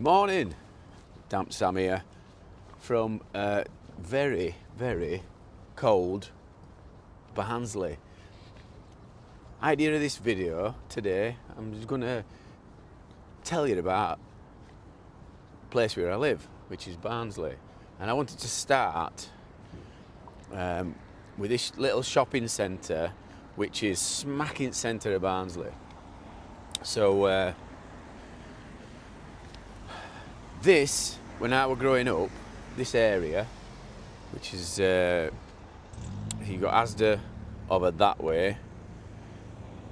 Morning, Damp Sam here from very, very cold Barnsley. Idea of this video today, I'm just going to tell you about the place where I live, which is Barnsley. And I wanted to start with this little shopping centre, which is smack in the centre of Barnsley. So this, when I was growing up, this area, which is, you got Asda over that way,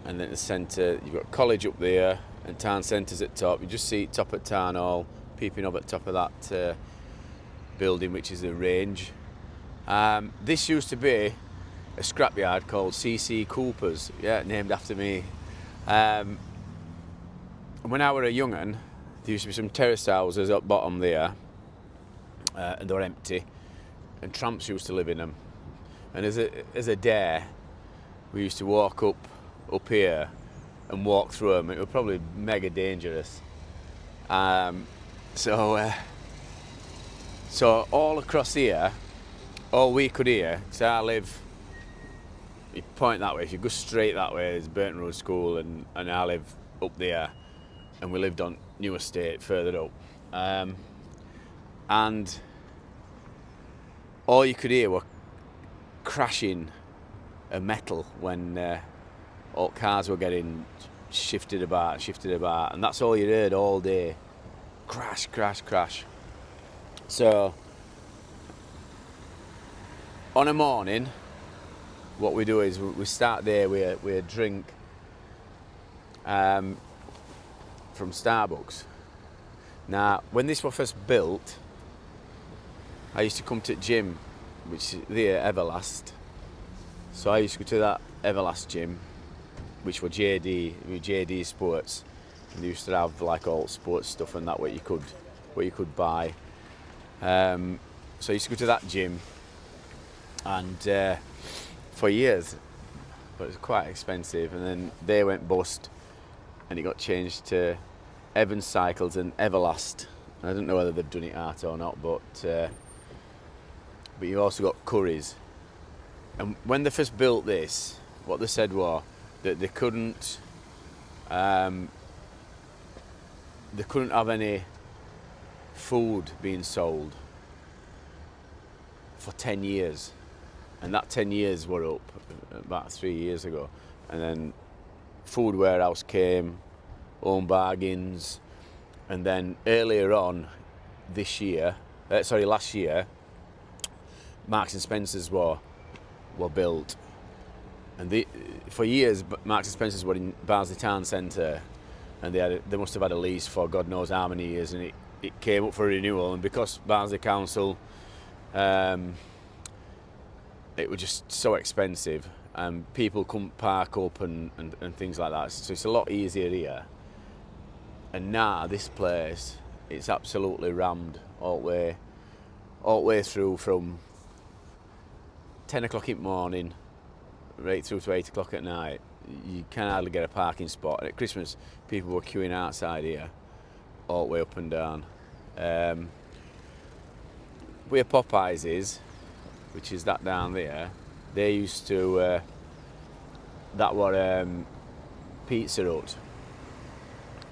and then the centre, you've got college up there, and town centre's at top. You just see it top at town hall, peeping up at top of that building, which is the range. This used to be a scrapyard called C.C. Cooper's, yeah, named after me. When I was a young'un, there used to be some terrace houses up bottom there, and they were empty, and tramps used to live in them. And as a dare, we used to walk up here and walk through them. It was probably mega dangerous. So all across here, all we could hear, so I live, you point that way, if you go straight that way, there's Burton Road School, and I live up there, and we lived on New Estate further up. And all you could hear were crashing of metal when all cars were getting shifted about, and that's all you heard all day. Crash, crash, crash. So on a morning, what we do is we start there with a drink from Starbucks. Now, when this was first built, I used to come to the gym, which is there, Everlast. So I used to go to that Everlast gym, which were JD Sports. And they used to have like all sports stuff and that what you could buy. So I used to go to that gym, and for years, but it was quite expensive. And then they went bust, and it got changed to Evans Cycles and Everlast. I don't know whether they've done it out or not, but you've also got Curry's. And when they first built this, what they said was that they couldn't have any food being sold for 10 years. And that 10 years were up about 3 years ago. And then Food Warehouse came, Home Bargains, and then earlier on last year, Marks and Spencer's were built. And for years, Marks and Spencer's were in Barnsley Town Centre, and they must have had a lease for God knows how many years, and it came up for renewal. And because Barnsley Council, it was just so expensive, and people couldn't park up and things like that. So it's a lot easier here. And now this place, it's absolutely rammed all the way through, from 10 o'clock in the morning right through to 8 o'clock at night. You can hardly get a parking spot. And at Christmas, people were queuing outside here all the way up and down. Where Popeyes is, which is that down there, they used to, that were Pizza Hut,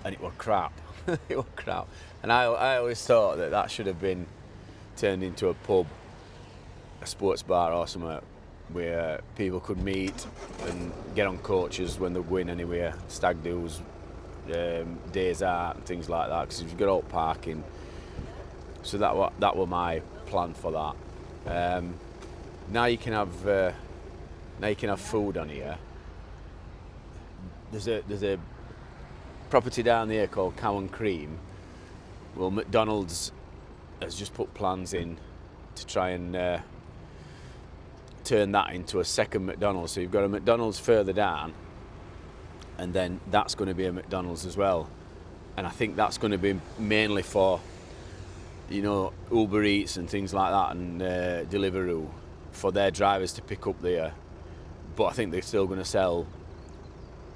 and it was crap. It was crap. And I always thought that should have been turned into a pub, a sports bar or something, where people could meet and get on coaches when they're going anywhere, stag do's, days out and things like that, because you've got all parking. So that were my plan for that. Now you can have food on here. There's a property down there called Cow and Cream. Well, McDonald's has just put plans in to try and turn that into a second McDonald's. So you've got a McDonald's further down, and then that's going to be a McDonald's as well. And I think that's going to be mainly for, Uber Eats and things like that, and Deliveroo, for their drivers to pick up there. But I think they're still going to sell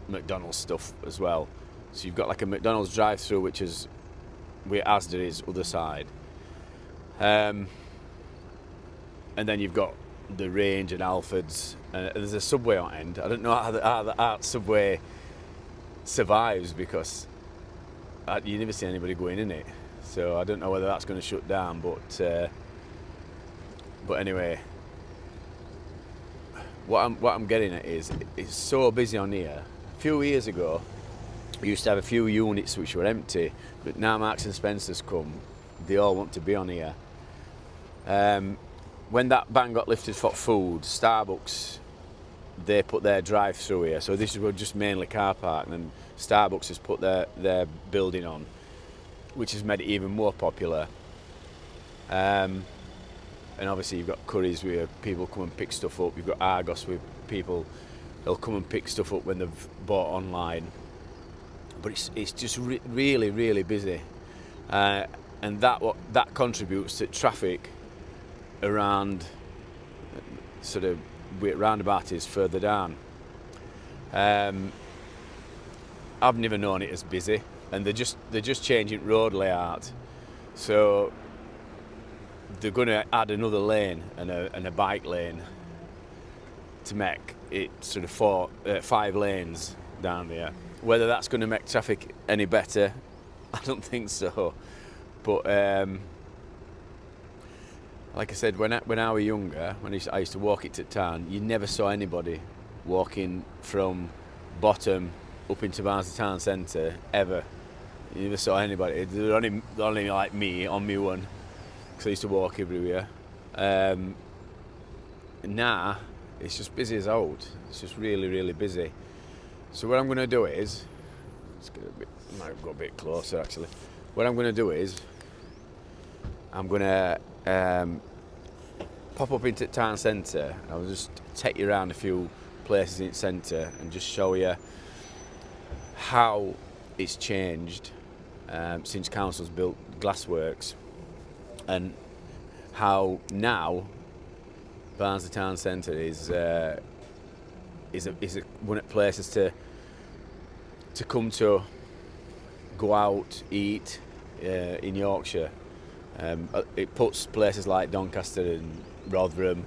McDonald's stuff as well. So you've got like a McDonald's drive-through, which is where Asda is, other side. And then you've got the Range and Alfords, and there's a subway on end. I don't know how that subway survives, because you never see anybody going in it. So I don't know whether that's going to shut down, but anyway, what I'm getting at is it's so busy on here. A few years ago, we used to have a few units which were empty, but now Marks and Spencer's come, they all want to be on here. When that ban got lifted for food, Starbucks, they put their drive-through here. So this was just mainly car park, and then Starbucks has put their building on, which has made it even more popular. And obviously you've got Curry's where people come and pick stuff up. You've got Argos where people, they'll come and pick stuff up when they've bought online. But it's just really, really busy. And that contributes to traffic around sort of where roundabout is further down. I've never known it as busy, and they're just changing road layout. So they're going to add another lane and a bike lane to make it sort of 5 lanes down there. Whether that's going to make traffic any better, I don't think so. But like I said, when I was younger, when I used to walk it to town, you never saw anybody walking from Bottom up into Barnsley town centre ever. You never saw anybody. There were only like me on my one, because I used to walk everywhere. Now it's just busy as old. It's just really, really busy. So what I'm going to do is, I might go a bit closer actually. What I'm going to do is, I'm going to pop up into town centre. I'll just take you around a few places in the centre and just show you how it's changed since council's built glassworks, and how now Barnsley town centre is one of the places to come to, go out, eat in Yorkshire. It puts places like Doncaster and Rotherham,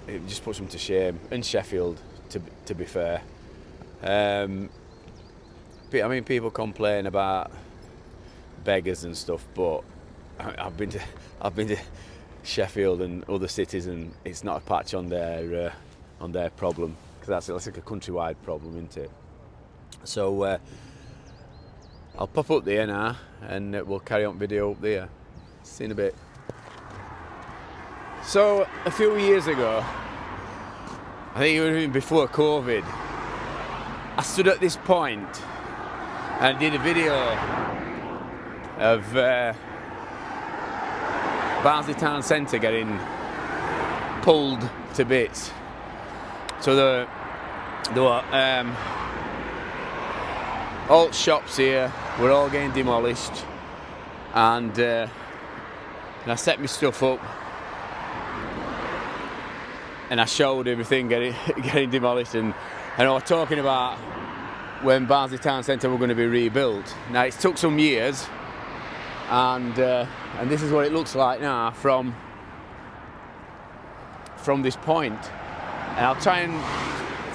it just puts them to shame, and Sheffield, to be fair. But I mean, people complain about beggars and stuff, but I've been to Sheffield and other cities, and it's not a patch on their problem, because that's like a countrywide problem, isn't it? So I'll pop up there now, and we'll carry on video up there. See you in a bit. So a few years ago, I think it was even before COVID, I stood at this point and did a video of Barnsley town centre getting pulled to bits. So there were all shops here were all getting demolished, and I set my stuff up and I showed everything getting demolished, and I was talking about when Barnsley town centre were going to be rebuilt. Now it took some years, and this is what it looks like now from this point. And I'll try and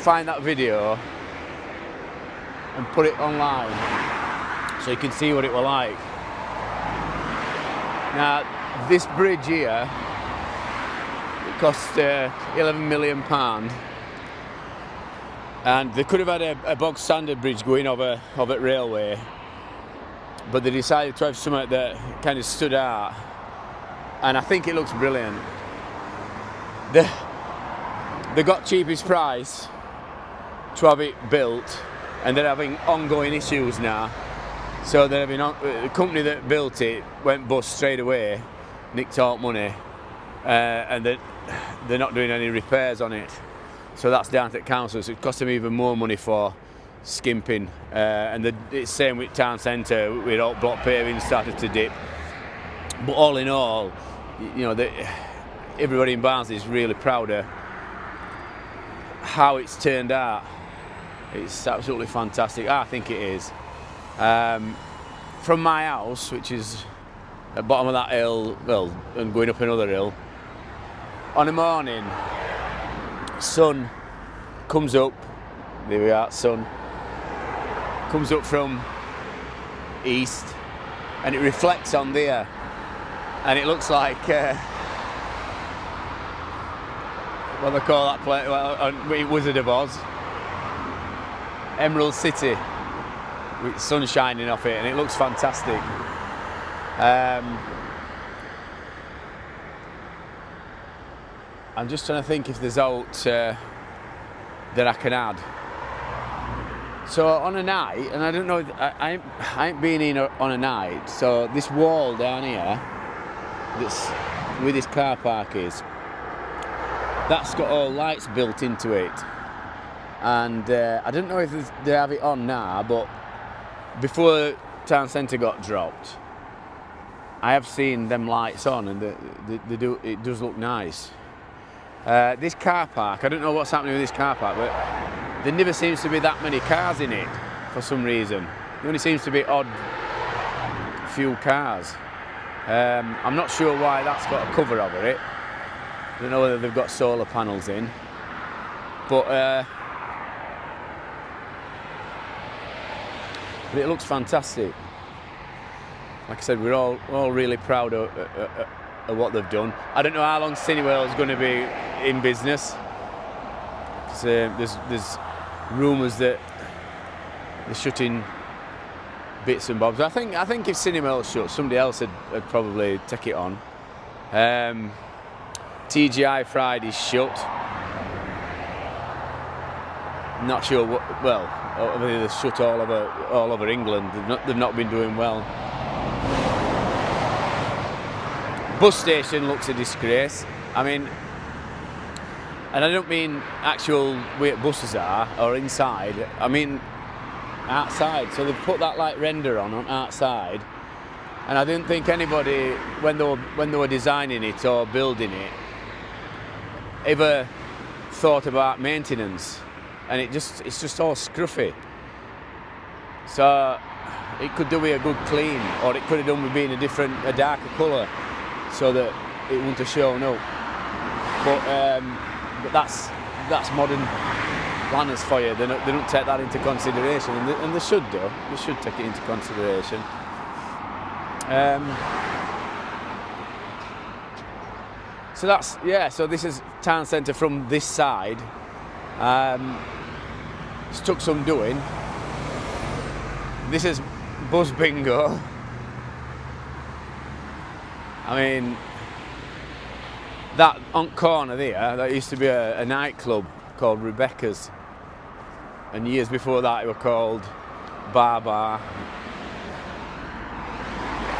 find that video and put it online so you can see what it was like. Now this bridge here, it cost £11 million, and they could have had a bog standard bridge going over railway, but they decided to have something that kind of stood out, and I think it looks brilliant. They got cheapest price to have it built, and they're having ongoing issues now. So they're having the company that built it went bust straight away, nicked out money, and they're not doing any repairs on it. So that's down to the council. So it cost them even more money for skimping. And it's same with town centre, with all block paving started to dip. But all in all, you know, everybody in Barnsley is really proud of how it's turned out. It's absolutely fantastic. I think it is. from my house, which is at the bottom of that hill, well, and going up another hill, on a morning, sun comes up, there we are, sun, comes up from east, and it reflects on there, and it looks like, what they call that place, well, Wizard of Oz, Emerald City, with sun shining off it, and it looks fantastic. I'm just trying to think if there's out that I can add. So on a night, and I don't know, I ain't been in on a night, so this wall down here, that's where this car park is, that's got all lights built into it. And I don't know if they have it on now, but before town centre got dropped, I have seen them lights on, and they do. It does look nice. This car park, I don't know what's happening with this car park, but there never seems to be that many cars in it for some reason. There only seems to be odd few cars. I'm not sure why that's got a cover over it. I don't know whether they've got solar panels in, but it looks fantastic. Like I said, we're all really proud of what they've done. I don't know how long Cineworld is going to be in business. There's rumours that they're shutting bits and bobs. I think if Cineworld shut, somebody else would probably take it on. TGI Friday's shut. Not sure what. Well, they're shut all over England. They've not been doing well. Bus station looks a disgrace. I mean, and I don't mean actual where buses are or inside. I mean outside. So they've put that like render on outside, and I didn't think anybody when they were designing it or building it ever thought about maintenance. And it's just all scruffy. So it could do with a good clean, or it could have done with being a darker colour, so that it wouldn't have shown up. But that's modern planners for you. They don't take that into consideration, and they should do. They should take it into consideration. So that's So this is town centre from this side. It's took some doing. This is Buzz Bingo. I mean, that on corner there, that used to be a nightclub called Rebecca's, and years before that it was called Bar,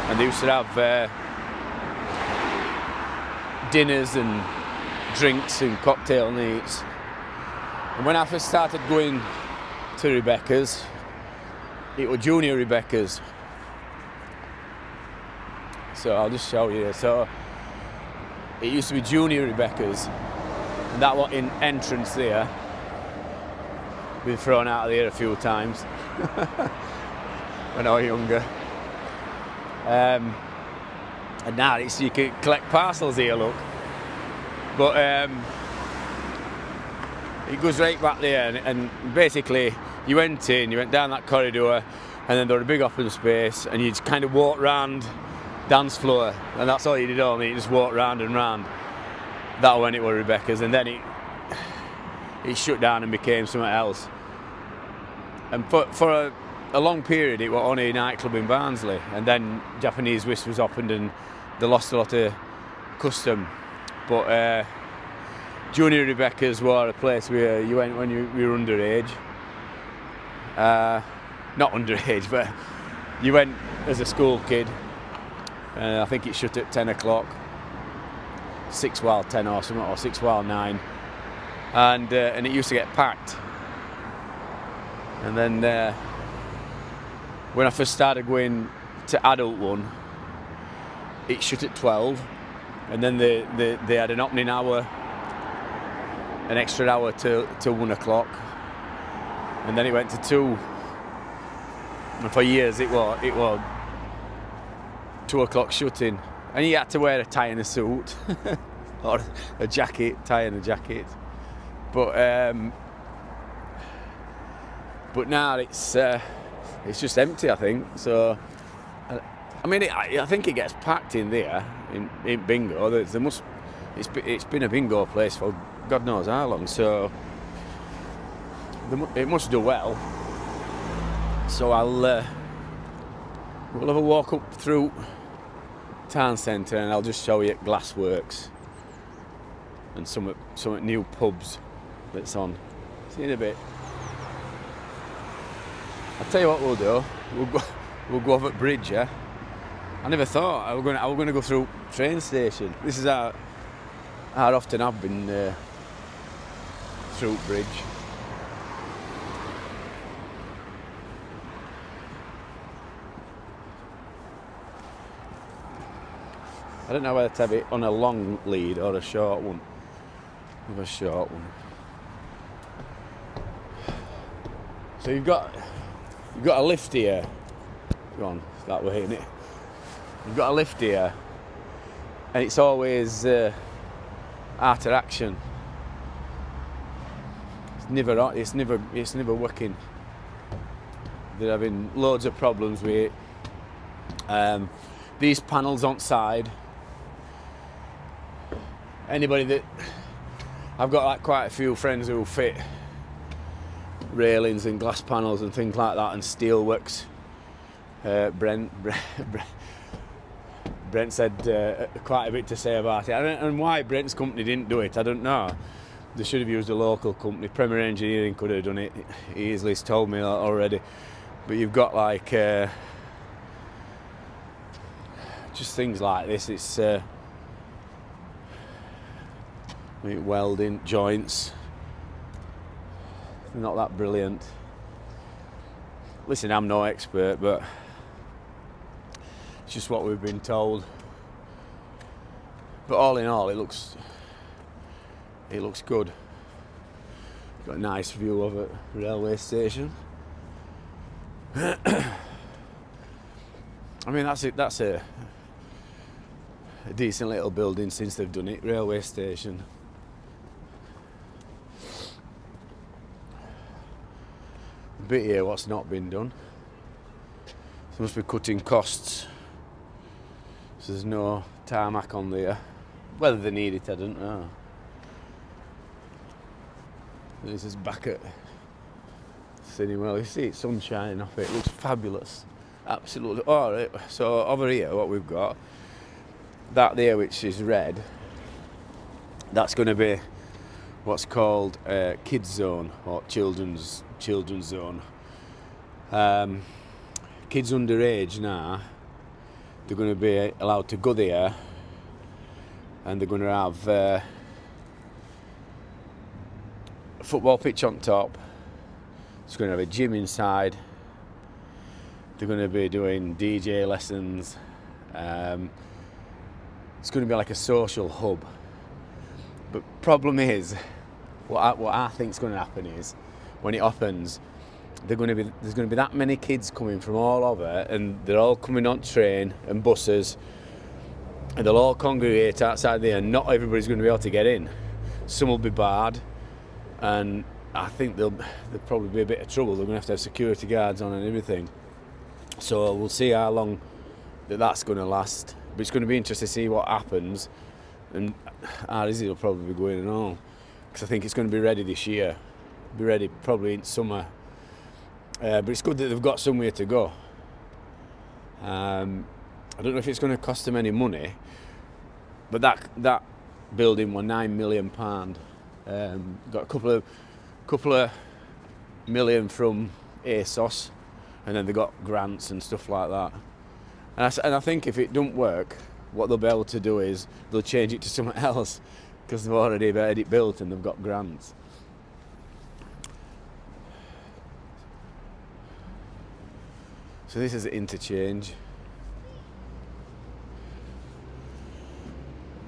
and they used to have dinners and drinks and cocktail nights. And when I first started going to Rebecca's, it was Junior Rebecca's. So I'll just show you. So it used to be Junior Rebecca's, and that was in entrance there. Been thrown out of there a few times when I was younger. And now you can collect parcels here, look. But it goes right back there, and basically you went down that corridor, and then there was a big open space, and you just kind of walk round dance floor, and that's all you did all night. You just walked round and round. That was when it was Rebecca's, and then it shut down and became something else. And for a long period it was only a nightclub in Barnsley, and then Japanese whisk was opened and they lost a lot of custom. But Junior Rebecca's were a place where you went when you were underage. Not underage, but you went as a school kid. I think it shut at 10 o'clock. 6 while 10 or something, or 6 while 9. And it used to get packed. And then when I first started going to adult one, it shut at 12. And then they had an opening hour, an extra hour till 1 o'clock, and then it went to 2. And for years it was 2 o'clock shutting, and you had to wear a tie and a suit, or a jacket, tie and a jacket. But now it's just empty, I think. So, I mean, I think it gets packed in there in bingo. It's been a bingo place for God knows how long. So it must do well. So we'll have a walk up through town centre, and I'll just show you Glassworks and some new pubs that's on. See you in a bit. I'll tell you what we'll do. We'll go over at Bridge, yeah? I never thought I was going to go through train station. This is how often I've been through Bridge. I don't know whether to have it on a long lead or a short one. Have a short one. So you've got a lift here. Go on, it's that way, innit? You've got a lift here, and it's always out of action. It's never working. They're having loads of problems with it. These panels on side. Anybody that I've got like quite a few friends who fit railings and glass panels and things like that, and steelworks. Brent said quite a bit to say about it, and why Brent's company didn't do it, I don't know. They should have used a local company. Premier Engineering could have done it. He easily told me that already. But you've got like just things like this. It's welding joints. Not that brilliant. Listen, I'm no expert, but it's just what we've been told. But all in all, it looks good. Got a nice view of a railway station. I mean, that's a decent little building since they've done it. Railway station. A bit here what's not been done. So must be cutting costs. So there's no tarmac on there. Whether they need it, I don't know. This is back at Cinewell. You see it's sun shining off it. It looks fabulous. Absolutely. Alright, so over here what we've got, that there which is red, that's going to be what's called kids zone or children's zone. Kids underage now, they're going to be allowed to go there, and they're going to have a football pitch on top. It's going to have a gym inside. They're going to be doing DJ lessons. It's going to be like a social hub. But problem is, what I think is going to happen is, when it opens, there's going to be that many kids coming from all over, and they're all coming on train and buses, and they'll all congregate outside there, and not everybody's going to be able to get in. Some will be barred, and I think there'll probably be a bit of trouble. They're going to have security guards on and everything. So we'll see how long that's going to last. But it's going to be interesting to see what happens, and how easy it'll probably be going and all. Because I think it's going to be ready this year. Be ready probably in summer. But it's good that they've got somewhere to go. I don't know if it's going to cost them any money, but that building was £9 million. Got a couple of million from ASOS, and then they got grants and stuff like that. And I think if it don't work, what they'll be able to do is they'll change it to something else, because they've already had it built and they've got grants. So this is the interchange.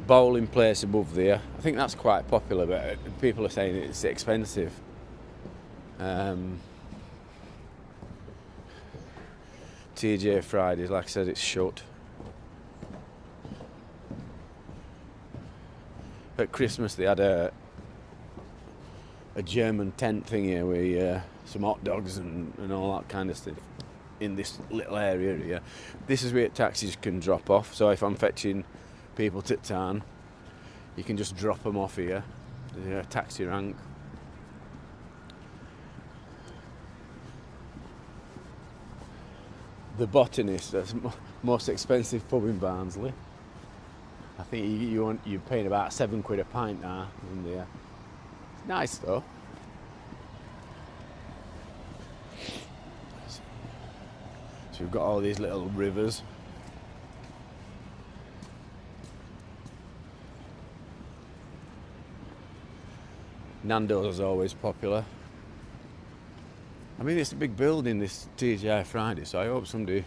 Bowling place above there. I think that's quite popular, but people are saying it's expensive. TJ Fridays, like I said, it's shut. at Christmas they had a German tent thing here with some hot dogs and all that kind of stuff in this little area here. This is where taxis can drop off, so if I'm fetching people to town, you can just drop them off here. There's a taxi rank. The Botanist, that's the most expensive pub in Barnsley. I think you're paying about £7 a pint now in there. It's nice though. So we've got all these little rivers. Nando's is always popular. I mean, it's a big building, this TGI Friday, so I hope somebody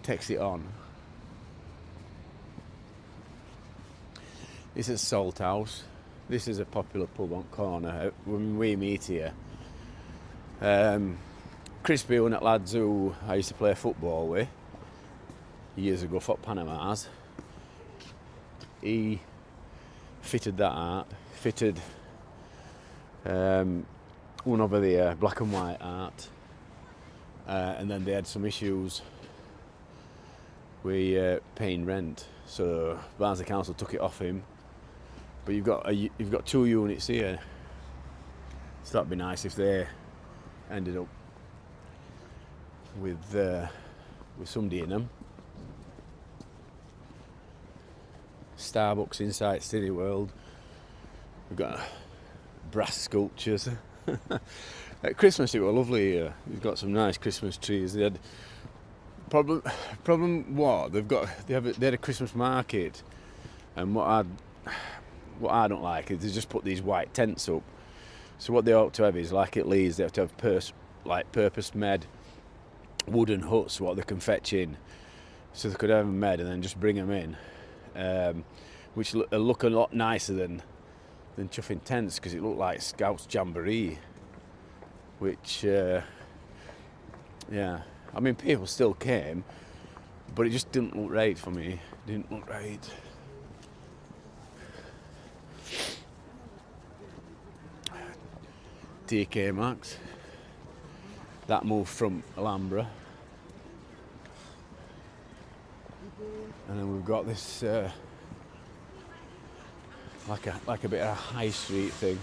takes it on. This is Salt House. This is a popular pub on corner when we meet here. Crispy, one of the lads who I used to play football with years ago for Panama's, he fitted that art, fitted one over there, black and white art, and then they had some issues with paying rent, so Barnsley Council took it off him. But you've got 2 units here, so that'd be nice if they ended up with somebody in them. Starbucks inside City World. We've got brass sculptures. At Christmas it was lovely here. We've got some nice Christmas trees. They had problem what they had a Christmas market, and what I don't like is they just put these white tents up. So what they ought to have is, like at Leeds, they have to have purpose-made wooden huts what they can fetch in, so they could have them made and then just bring them in, which look a lot nicer than chuffing tents, because it looked like Scouts Jamboree, which yeah, I mean people still came, but it just didn't look right for me. Didn't look right. TK Maxx, that moved from Alhambra, and then we've got this like a bit of a high street thing.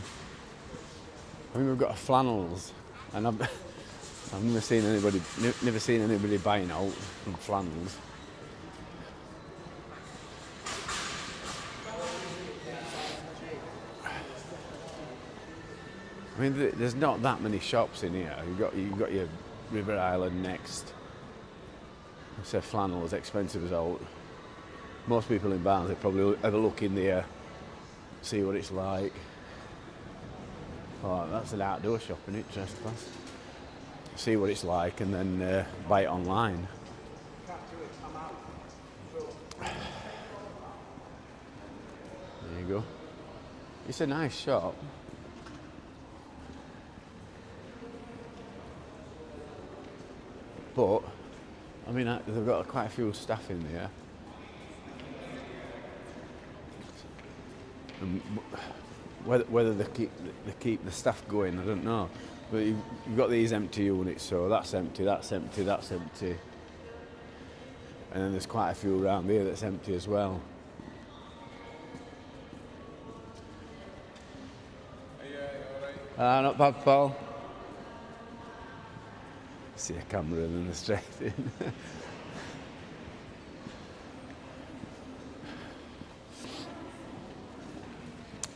I mean, we've got a flannels, and I've never seen anybody buying out from flannels. I mean, there's not that many shops in here. You've got your River Island next. I say flannel is expensive as out. Most people in Barnsley probably have a look in there, see what it's like. Oh, that's an outdoor shop, isn't it? Trespass. See what it's like and then buy it online. There you go. It's a nice shop. But, I mean, they've got quite a few staff in there. And whether they keep the staff going, I don't know. But you've got these empty units, so that's empty, that's empty, that's empty. And then there's quite a few around here that's empty as well. Not bad, Paul. See a camera and then they're straight in.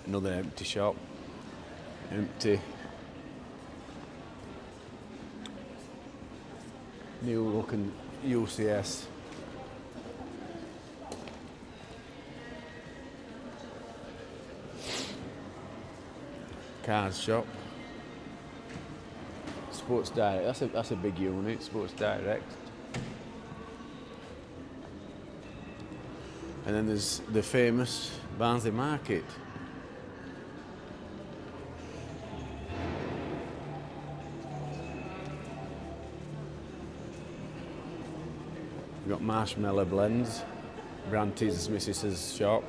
Another empty shop. Empty. New looking UCS. Cars shop. Sports Direct, that's a big unit, Sports Direct. And then there's the famous Barnsley Market. We've got marshmallow blends, Branty's Mrs.'s shop.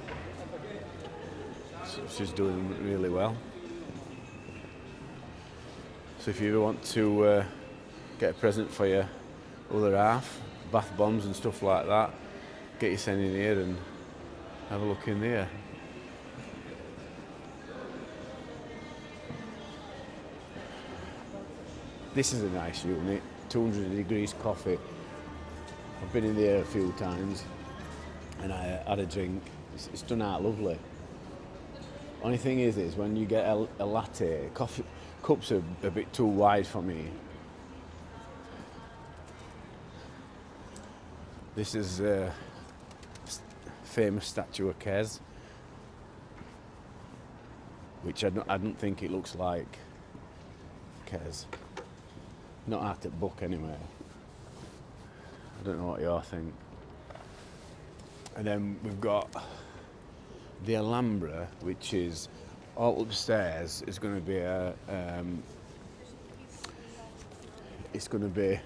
she's doing really well. So if you ever want to get a present for your other half, bath bombs and stuff like that, get your son in here and have a look in there. This is a nice unit, 200 degrees coffee. I've been in there a few times and I had a drink. It's done out lovely. Only thing is when you get a latte, coffee cups are a bit too wide for me. This is a famous statue of Kes, which I don't think it looks like Kes. Not at the book anyway. I don't know what you all think. And then we've got the Alhambra, which is all upstairs. Is going to be it's going to be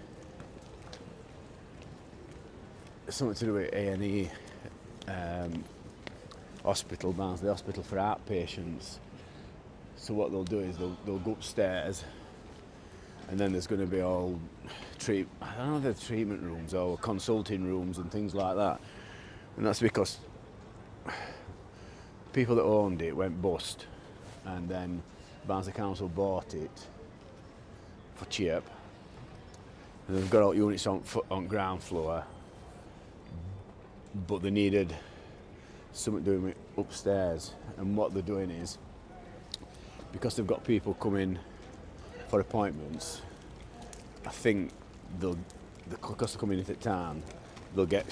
something to do with A&E hospital, Barnsley Hospital for heart patients. So what they'll do is they'll go upstairs, and then there's going to be all I don't know, the treatment rooms or consulting rooms and things like that. And that's because people that owned it went bust, and then Barnsley Council bought it for cheap. And they've got all units on ground floor, but they needed something doing with upstairs. And what they're doing is, because they've got people coming for appointments, I think because they're coming into town, they'll go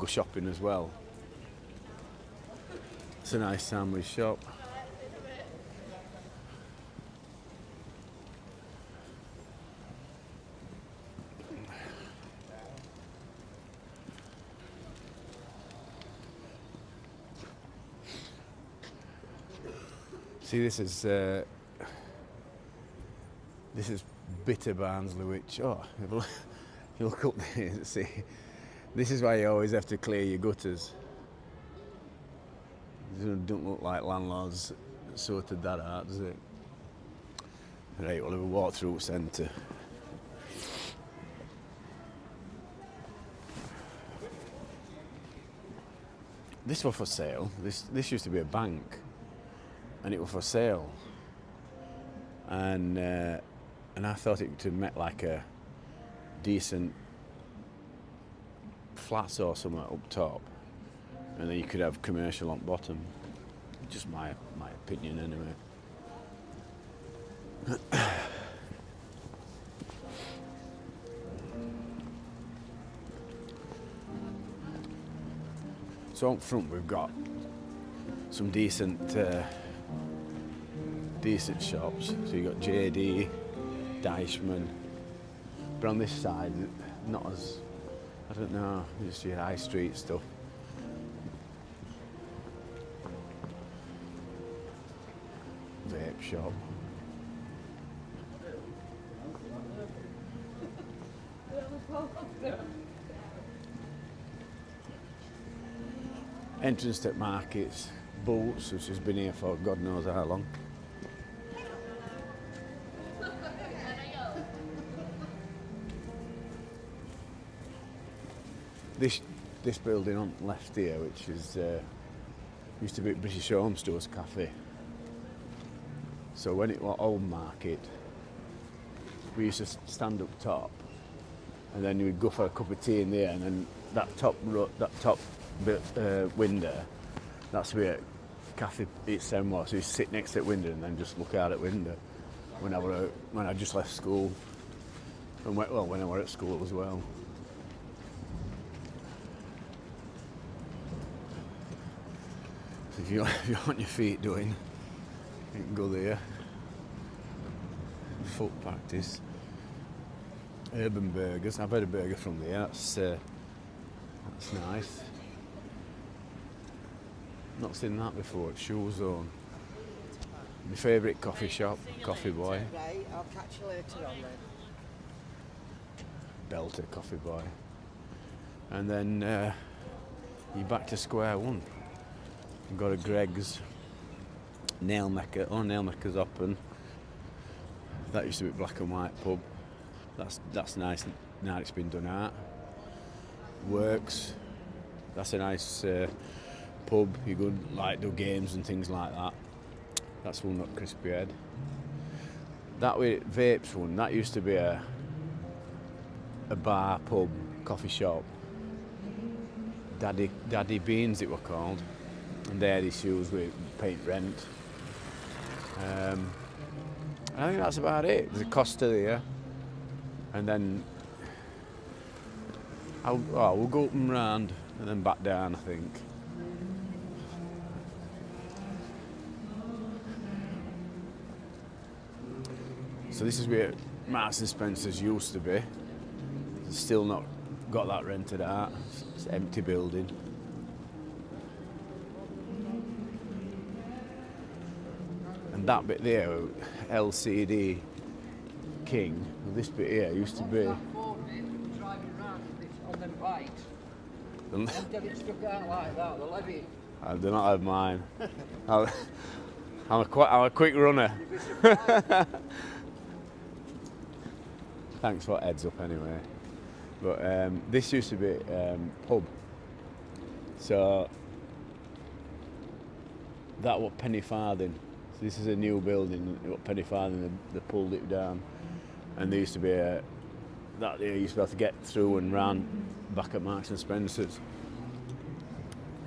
shopping as well. It's a nice sandwich shop. See, this is Bitter Barnsley, which, if you look up there, see, this is why you always have to clear your gutters. It don't look like landlords sorted that out, does it? Right, we'll have a walk through centre. This was for sale. This used to be a bank, and it was for sale. And I thought it to met like a decent flats or something up top, and then you could have commercial on bottom. Just my opinion anyway. So up front we've got some decent shops. So you've got JD, Deichmann, but on this side, not as, I don't know, just your high street stuff. Vape shop. Entrance to markets, Boots, which has been here for God knows how long. This building on the left here, which is used to be British Home Stores Cafe. So when it was Old Market, we used to stand up top, and then you would go for a cup of tea in there, and then that top window, that's where Cafe Eats Them was. So you sit next to the window and then just look out at window. When I just left school, and when I was at school as well. So if you want your feet doing, you can go there. Foot practice. Urban Burgers. I've had a burger from there. That's nice. Not seen that before at Shoe Zone. My favourite coffee shop, Coffee Boy. Right, I'll catch you later on then. Belter Coffee Boy. And then you're back to square one. You've got a Greg's. Nail Maker. Oh, Nail Maker's open. That used to be Black and White pub. That's nice. Now it's been done out. Works. That's a nice pub. You could like do games and things like that. That's one at Crispy Head. That way, Vapes one. That used to be a bar, pub, coffee shop. Daddy Beans it were called, and they had issues with paying rent. I think that's about it. There's a Costa there, and then we'll go up and round and then back down, I think. So this is where Marks and Spencer's used to be. It's still not got that rented out. It's an empty building. And that bit there, LCD King, this bit here used to be. Driving around on them bikes. And get it stuck out like that, the levy. I do not have mine. I'm a quick runner. Thanks for heads up anyway. But this used to be pub. So that was penny farthing. So this is a new building. What penny farthing? They pulled it down, and there used to be that you used to be able to get through and round back at Marks and Spencer's.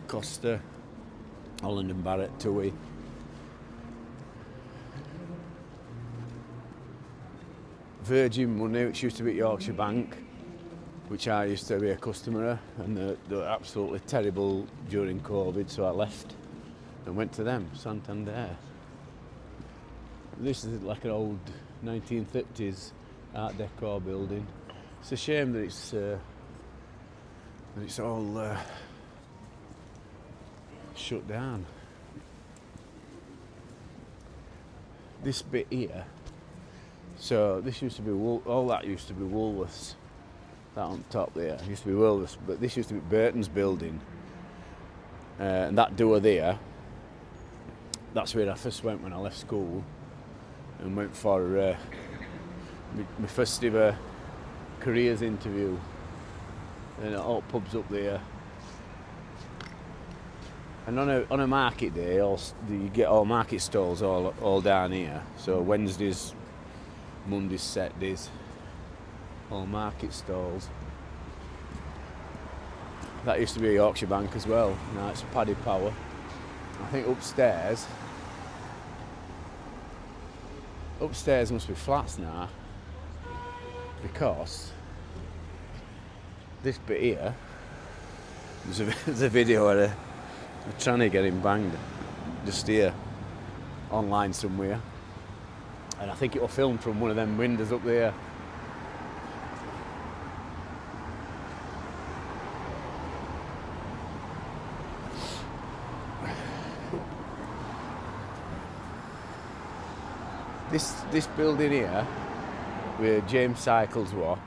Costa, Holland and Barrett, Tui. Virgin Money, which used to be at Yorkshire Bank, which I used to be a customer, and they were absolutely terrible during COVID, so I left and went to them, Santander. This is like an old 1950s Art Deco building. It's a shame that it's all shut down. This bit here, so this used to be all that used to be Woolworths. That on top there used to be Woolworths, but this used to be Burton's building, and that door there. That's where I first went when I left school, and went for my first ever careers interview. And all pubs up there. And on a market day, you get all market stalls all down here. So Wednesdays, Mondays, Saturdays, all market stalls. That used to be a Yorkshire Bank as well. Now it's Paddy Power. I think upstairs must be flats now, because this bit here, there's a video where they're trying to get him banged just here online somewhere, and I think it was filmed from one of them windows up there. This building here, where James Cycles were,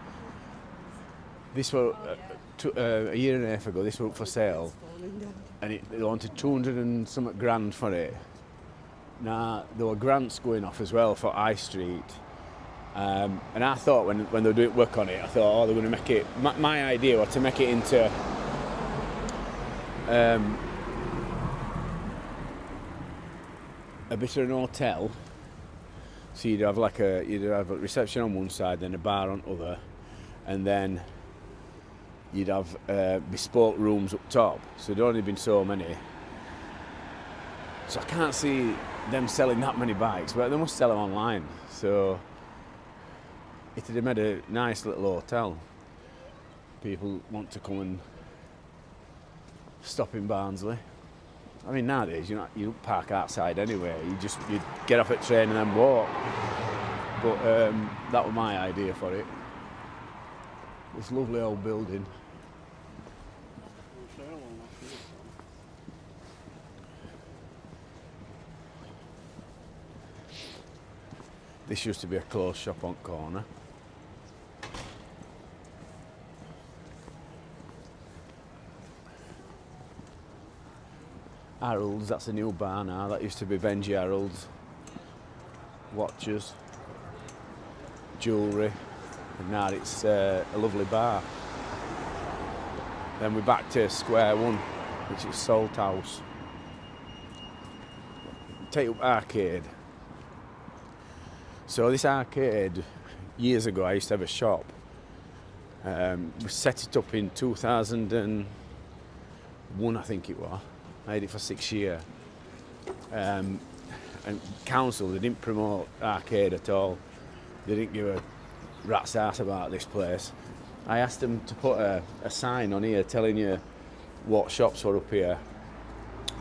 this was a year and a half ago. This was up for sale, and they wanted 200 and something grand for it. Now there were grants going off as well for High Street, and I thought when they were doing work on it, I thought, they're going to make it. My idea was to make it into a bit of an hotel. So you'd have a reception on one side, then a bar on other, and then you'd have bespoke rooms up top. So there'd only been so many. So I can't see them selling that many bikes, but they must sell them online. So it'd have made a nice little hotel. People want to come and stop in Barnsley. I mean, nowadays you don't park outside anyway. You get off at train and then walk. But that was my idea for it. This lovely old building. This used to be a clothes shop on corner. Harold's, that's a new bar now. That used to be Benji Harold's. Watches, jewellery, and now it's a lovely bar. Then we're back to square one, which is Salt House. Take up arcade. So this arcade, years ago I used to have a shop. We set it up in 2001, I think it was. I had it for 6 years. And council, they didn't promote arcade at all. They didn't give a rat's ass about this place. I asked them to put a sign on here telling you what shops were up here,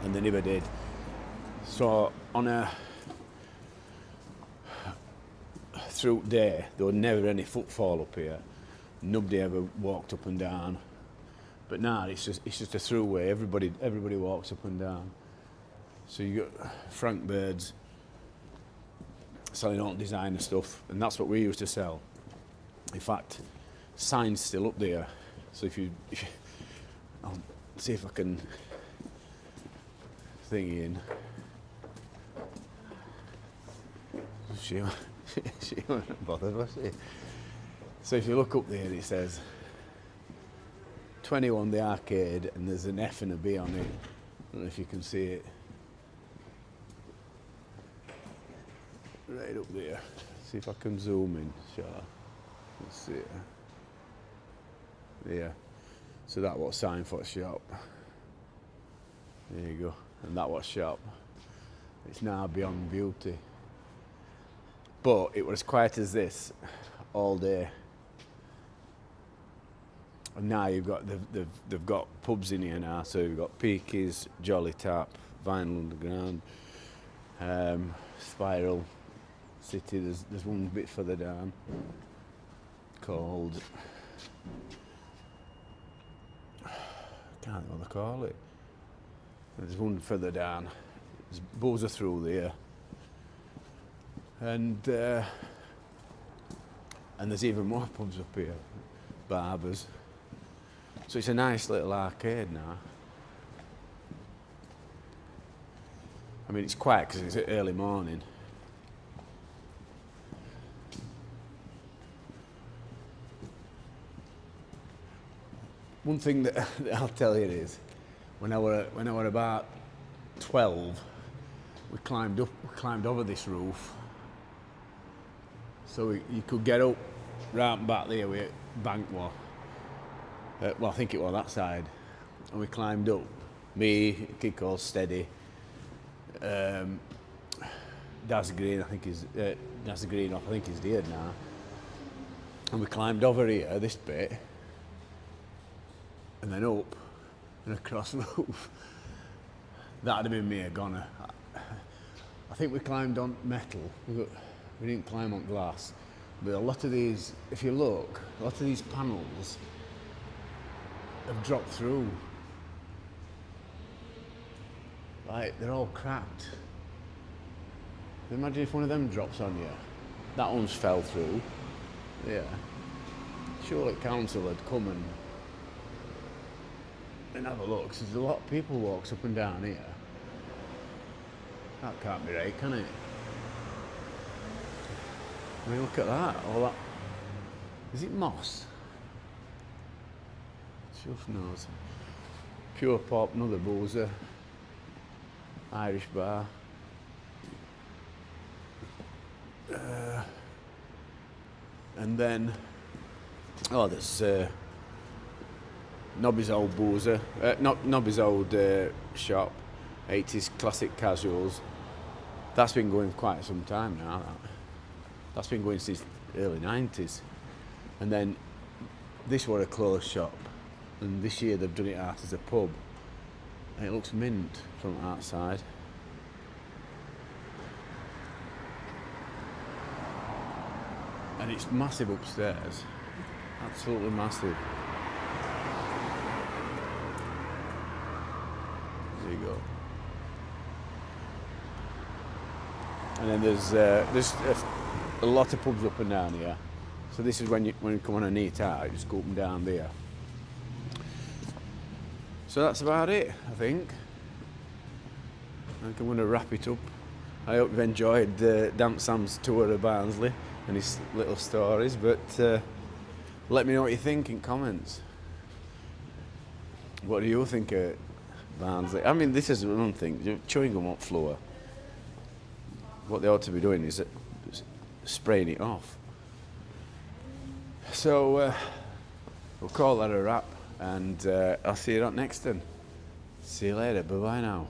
and they never did. So on a through day, there was never any footfall up here. Nobody ever walked up and down. But now it's just a throughway. Everybody walks up and down. So you got Frank Bird's selling all designer stuff, and that's what we used to sell. In fact, sign's still up there. So if you I'll see if I can thing in. She wasn't bothered, was she? So if you look up there, it says 21 the arcade, and there's an F and a B on it. I don't know if you can see it. Right up there. See if I can zoom in. Sure. Let's see it. There. So that was sign for shop. There you go. And that was shop. It's now beyond beauty. But it was as quiet as this all day. And now they've got pubs in here now. So you've got Peaky's, Jolly Tap, Vinyl Underground, Spiral City. There's one bit further down called, I can't think what they call it. There's one further down. There's Boozer through there. And there's even more pubs up here, barbers. So it's a nice little arcade now. I mean, it's quiet because it's early morning. One thing that I'll tell you is, when I were about 12, we climbed over this roof. So you could get up right back there where bank was. Well, I think it was that side. And we climbed up. Me, a kid called Steady, Daz Green, I think he's dead now. And we climbed over here, this bit, and then up and across the roof. That'd have been me a goner. I think we climbed on metal. We didn't climb on glass. But a lot of these, if you look, a lot of these panels have dropped through. Like, they're all cracked. Imagine if one of them drops on you. That one's fell through. Yeah. Surely council had come and have a look, 'cause there's a lot of people walks up and down here. That can't be right, can it? I mean, look at that. All that. Is it moss? Chuff knows. Pure Pop, another boozer. Irish bar. And then, there's Nobby's old boozer. Nobby's old shop. 80s classic casuals. That's been going quite some time now. That's been going since the early 90s. And then this was a closed shop. And this year they've done it out as a pub. And it looks mint from outside. And it's massive upstairs. Absolutely massive. There you go. And then there's a lot of pubs up and down here. So this is when you come on a neat out, you just go up and down there. So that's about it, I think. think I'm going to wrap it up. I hope you've enjoyed Damp Sam's tour of Barnsley and his little stories, but let me know what you think in comments. What do you think of Barnsley? I mean, this is one thing. Chewing gum won't floor. What they ought to be doing is spraying it off. So we'll call that a wrap, and I'll see you up next time. See you later. Bye bye now.